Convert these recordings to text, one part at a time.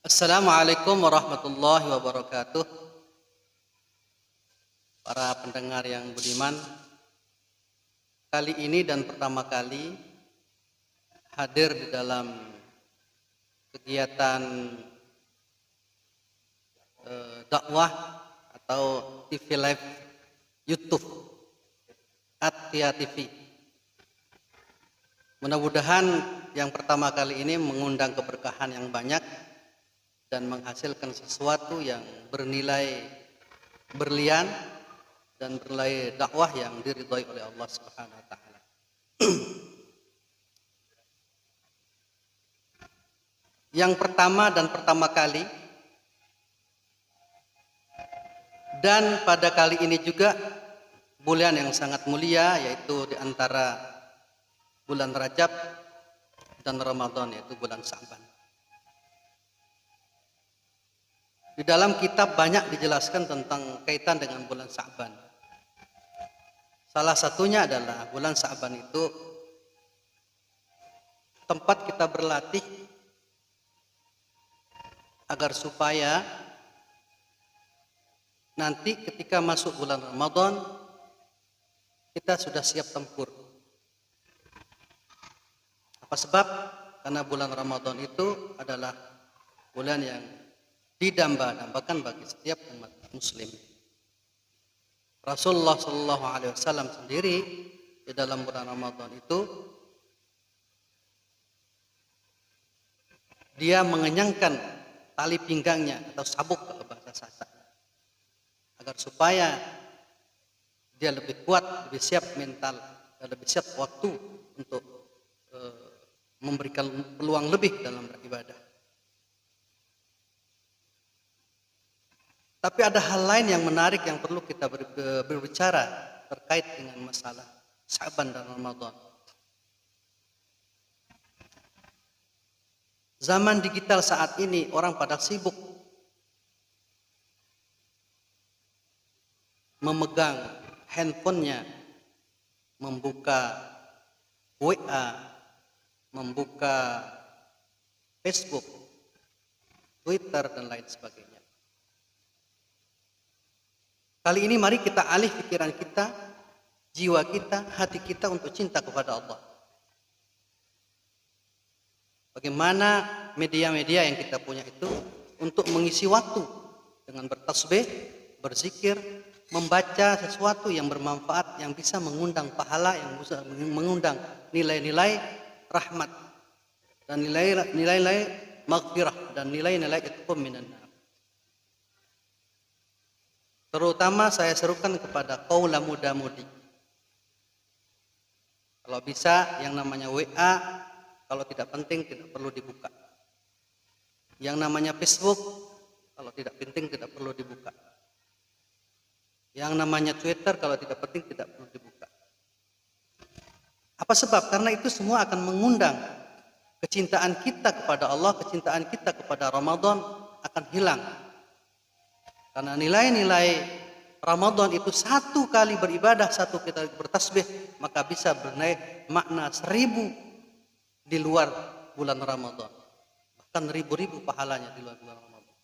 Assalamualaikum warahmatullahi wabarakatuh. Para pendengar yang budiman, kali ini dan pertama kali hadir di dalam kegiatan dakwah atau TV live YouTube At-Tia TV. Mudah-mudahan yang pertama kali ini mengundang keberkahan yang banyak dan menghasilkan sesuatu yang bernilai berlian dan bernilai dakwah yang diridhai oleh Allah Subhanahu wa taala. Yang pertama dan pertama kali dan pada kali ini juga bulan yang sangat mulia, yaitu di antara bulan Rajab dan Ramadan, yaitu bulan Sya'ban. Di dalam kitab banyak dijelaskan tentang kaitan dengan bulan Sya'ban. Salah satunya adalah bulan Sya'ban itu tempat kita berlatih agar supaya nanti ketika masuk bulan Ramadan kita sudah siap tempur. Apa sebab? Karena bulan Ramadan itu adalah bulan yang didamba-dambakan bagi setiap umat muslim. Rasulullah Shallallahu Alaihi Wasallam sendiri di dalam bulan Ramadan itu dia mengenyangkan tali pinggangnya atau sabuk kalau bahasa Sasak, agar supaya dia lebih kuat, lebih siap mental, dan lebih siap waktu untuk memberikan peluang lebih dalam beribadah. Tapi ada hal lain yang menarik yang perlu kita berbicara terkait dengan masalah Sya'ban dan Ramadan. Zaman digital saat ini orang pada sibuk memegang handphonenya, membuka WA, membuka Facebook, Twitter dan lain sebagainya. Kali ini mari kita alih pikiran kita, jiwa kita, hati kita untuk cinta kepada Allah. Bagaimana media-media yang kita punya itu untuk mengisi waktu dengan bertasbih, berzikir, membaca sesuatu yang bermanfaat, yang bisa mengundang pahala, yang bisa mengundang nilai-nilai rahmat dan nilai-nilai maghfirah dan nilai-nilai itqum minan nar. Terutama saya serukan kepada kaula muda-mudi. Kalau bisa yang namanya WA, kalau tidak penting tidak perlu dibuka. Yang namanya Facebook, kalau tidak penting tidak perlu dibuka. Yang namanya Twitter, kalau tidak penting tidak perlu dibuka. Apa sebab? Karena itu semua akan mengundang kecintaan kita kepada Allah, kecintaan kita kepada Ramadan akan hilang. Karena nilai-nilai Ramadan itu satu kali beribadah, satu kita bertasbih, maka bisa bernilai makna 1000 di luar bulan Ramadan. Bahkan ribu-ribu pahalanya di luar bulan Ramadan.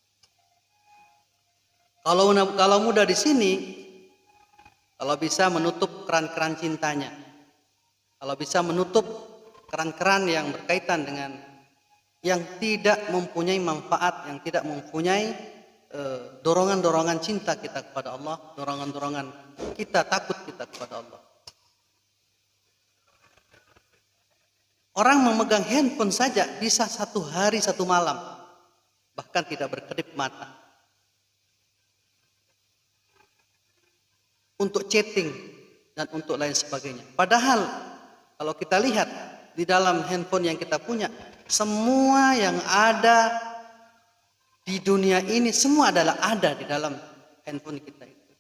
Kalau muda di sini, kalau bisa menutup keran-keran cintanya, kalau bisa menutup keran-keran yang berkaitan dengan yang tidak mempunyai manfaat, yang tidak mempunyai dorongan-dorongan cinta kita kepada Allah, dorongan-dorongan kita takut kita kepada Allah. Orang memegang handphone saja bisa 1 hari 1 malam, bahkan tidak berkedip mata. Untuk chatting dan untuk lain sebagainya. Padahal kalau kita lihat di dalam handphone yang kita punya, semua yang ada di dunia ini semua adalah ada di dalam handphone kita itu.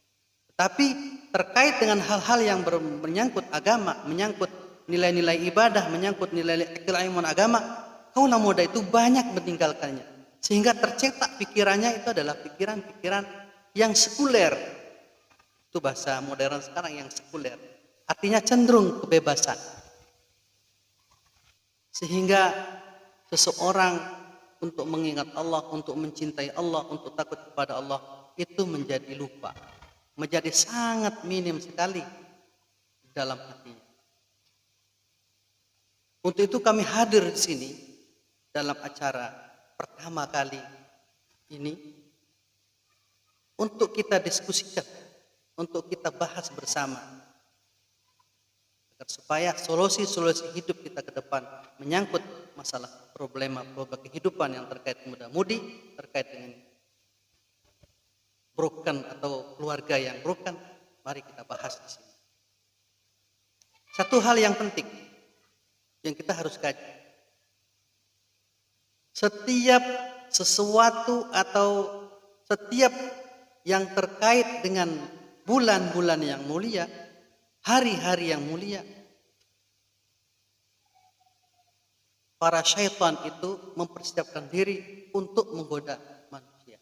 Tapi terkait dengan hal-hal yang menyangkut agama, menyangkut nilai-nilai ibadah, menyangkut nilai-nilai keilmuan agama, kaula muda itu banyak meninggalkannya. Sehingga tercetak pikirannya itu adalah pikiran-pikiran yang sekuler. Itu bahasa modern sekarang, yang sekuler. Artinya cenderung kebebasan. Sehingga seseorang untuk mengingat Allah, untuk mencintai Allah, untuk takut kepada Allah, itu menjadi lupa, menjadi sangat minim sekali dalam hatinya. Untuk itu kami hadir di sini dalam acara pertama kali ini untuk kita diskusikan, untuk kita bahas bersama, agar supaya solusi-solusi hidup kita ke depan menyangkut masalah problema kehidupan yang terkait muda-mudi, terkait dengan broken atau keluarga yang broken, mari kita bahas di sini. Satu hal yang penting yang kita harus kaji, setiap sesuatu atau setiap yang terkait dengan bulan-bulan yang mulia, hari-hari yang mulia, para syaitan itu mempersiapkan diri untuk menggoda manusia,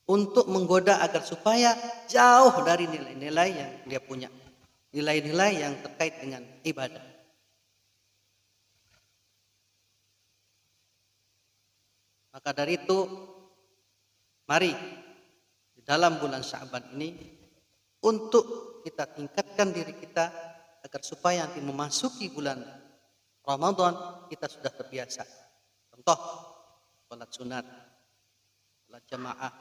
untuk menggoda agar supaya jauh dari nilai-nilai yang dia punya, nilai-nilai yang terkait dengan ibadah. Maka dari itu, mari di dalam bulan Sya'ban ini untuk kita tingkatkan diri kita agar supaya nanti memasuki bulan Ramadan kita sudah terbiasa. Contoh, salat sunat, salat jamaah,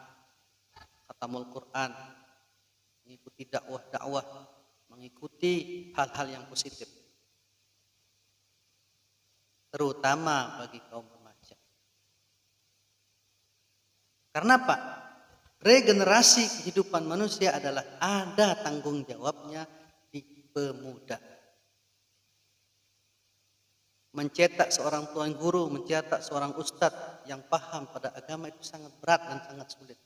khatamul Quran, mengikuti dakwah-dakwah, mengikuti hal-hal yang positif, terutama bagi kaum remaja. Karena apa? Regenerasi kehidupan manusia adalah ada tanggung jawabnya di pemuda. Mencetak seorang tuan guru, mencetak seorang ustadz yang paham pada agama itu sangat berat dan sangat sulit.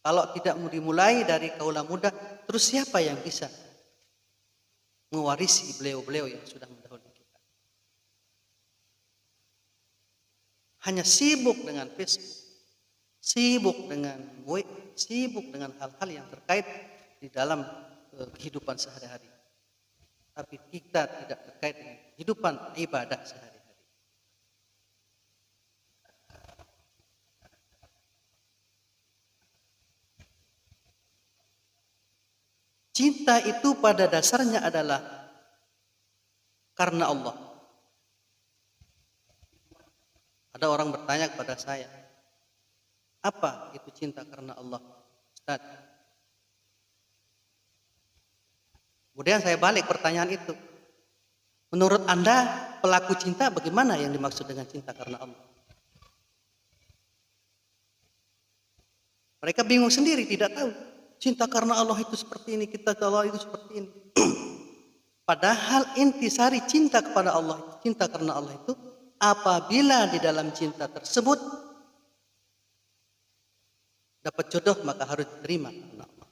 Kalau tidak dimulai dari kaula muda, terus siapa yang bisa mewarisi beliau-beliau yang sudah mendahului kita? Hanya sibuk dengan Facebook, sibuk dengan sibuk dengan hal-hal yang terkait di dalam kehidupan sehari-hari. Tapi kita tidak terkait dengan kehidupan ibadah sehari-hari. Cinta itu pada dasarnya adalah karena Allah. Ada orang bertanya kepada saya, apa itu cinta karena Allah, Ustaz? Kemudian saya balik pertanyaan itu. Menurut Anda pelaku cinta bagaimana yang dimaksud dengan cinta karena Allah? Mereka bingung sendiri, tidak tahu. Cinta karena Allah itu seperti ini, kita ke Allah itu seperti ini. Padahal intisari cinta kepada Allah, cinta karena Allah itu apabila di dalam cinta tersebut dapat jodoh maka harus diterima karena Allah.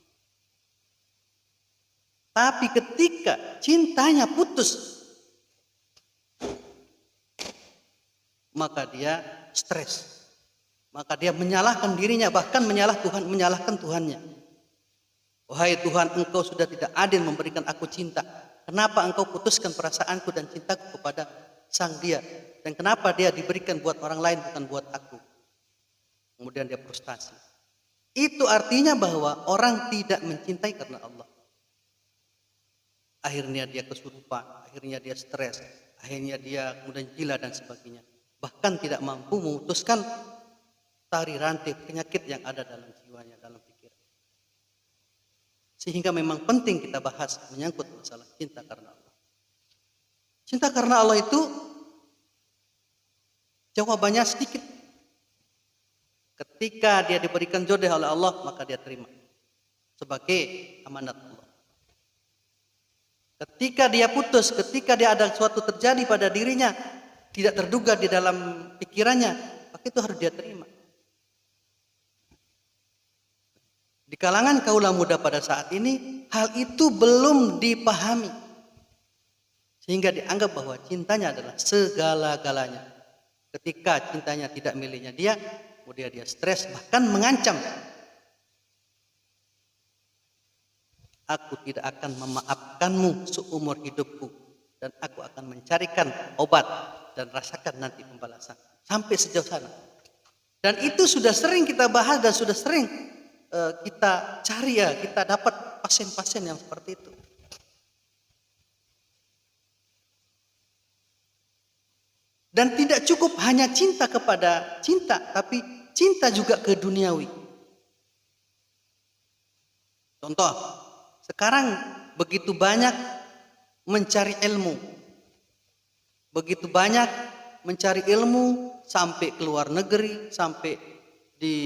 Tapi ketika cintanya putus, maka dia stres, maka dia menyalahkan dirinya, bahkan menyalahkan Tuhannya. Wahai Tuhan, Engkau sudah tidak adil memberikan aku cinta. Kenapa Engkau putuskan perasaanku dan cintaku kepada sang dia? Dan kenapa dia diberikan buat orang lain bukan buat aku? Kemudian dia frustasi. Itu artinya bahwa orang tidak mencintai karena Allah. Akhirnya dia kesurupan, akhirnya dia stres, akhirnya dia kemudian gila dan sebagainya. Bahkan tidak mampu memutuskan tari rantai penyakit yang ada dalam jiwanya, dalam pikiran. Sehingga memang penting kita bahas menyangkut masalah cinta karena Allah. Cinta karena Allah itu jawabannya sedikit. Ketika dia diberikan jodoh oleh Allah, maka dia terima sebagai amanat Allah. Ketika dia putus, ketika dia ada sesuatu terjadi pada dirinya, tidak terduga di dalam pikirannya, maka itu harus dia terima. Di kalangan kaula muda pada saat ini, hal itu belum dipahami. Sehingga dianggap bahwa cintanya adalah segala-galanya. Ketika cintanya tidak miliknya dia, kemudian dia stres, bahkan mengancam. Aku tidak akan memaafkanmu seumur hidupku, dan aku akan mencarikan obat dan rasakan nanti pembalasan. sampai sejauh sana. Dan itu sudah sering kita bahas dan sudah sering kita cari ya, kita dapat pasien-pasien yang seperti itu. Dan tidak cukup hanya cinta kepada cinta, tapi cinta juga ke duniawi. Contoh, sekarang begitu banyak mencari ilmu. Begitu banyak mencari ilmu sampai ke luar negeri, sampai di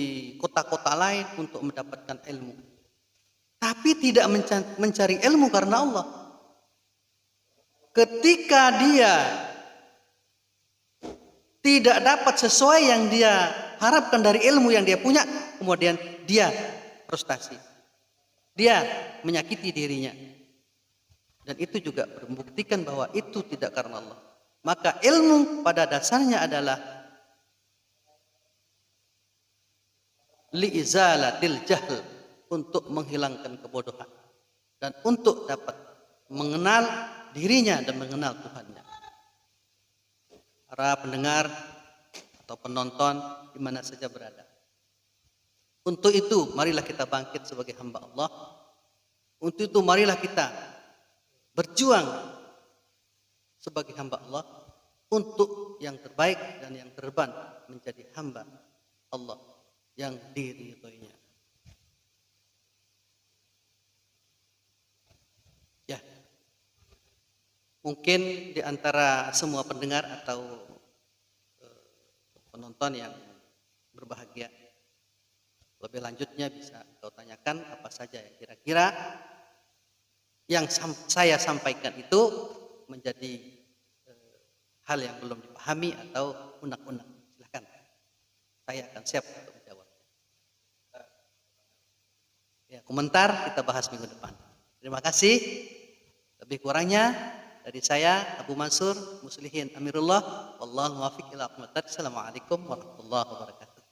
kota-kota lain untuk mendapatkan ilmu. Tapi tidak mencari ilmu karena Allah. Ketika dia tidak dapat sesuai yang dia harapkan dari ilmu yang dia punya, kemudian dia frustasi. Dia menyakiti dirinya. Dan itu juga membuktikan bahwa itu tidak karena Allah. Maka ilmu pada dasarnya adalah li'izalatil jahl, untuk menghilangkan kebodohan dan untuk dapat mengenal dirinya dan mengenal Tuhannya. Para pendengar atau penonton di mana saja berada. Untuk itu marilah kita bangkit sebagai hamba Allah. Untuk itu marilah kita berjuang sebagai hamba Allah untuk yang terbaik dan yang terban, menjadi hamba Allah yang diridhoinya. Ya, mungkin di antara semua pendengar atau penonton yang berbahagia, lebih lanjutnya bisa kau tanyakan apa saja yang kira-kira yang saya sampaikan itu menjadi hal yang belum dipahami atau unek-unek. Silakan, saya akan siap untuk menjawab. Ya, komentar kita bahas minggu depan. Terima kasih. Lebih kurangnya dari saya Abu Mansur Muslihin Amirullah, wallahu muwaffiq ila aqwamit thoriq. Assalamualaikum warahmatullahi wabarakatuh.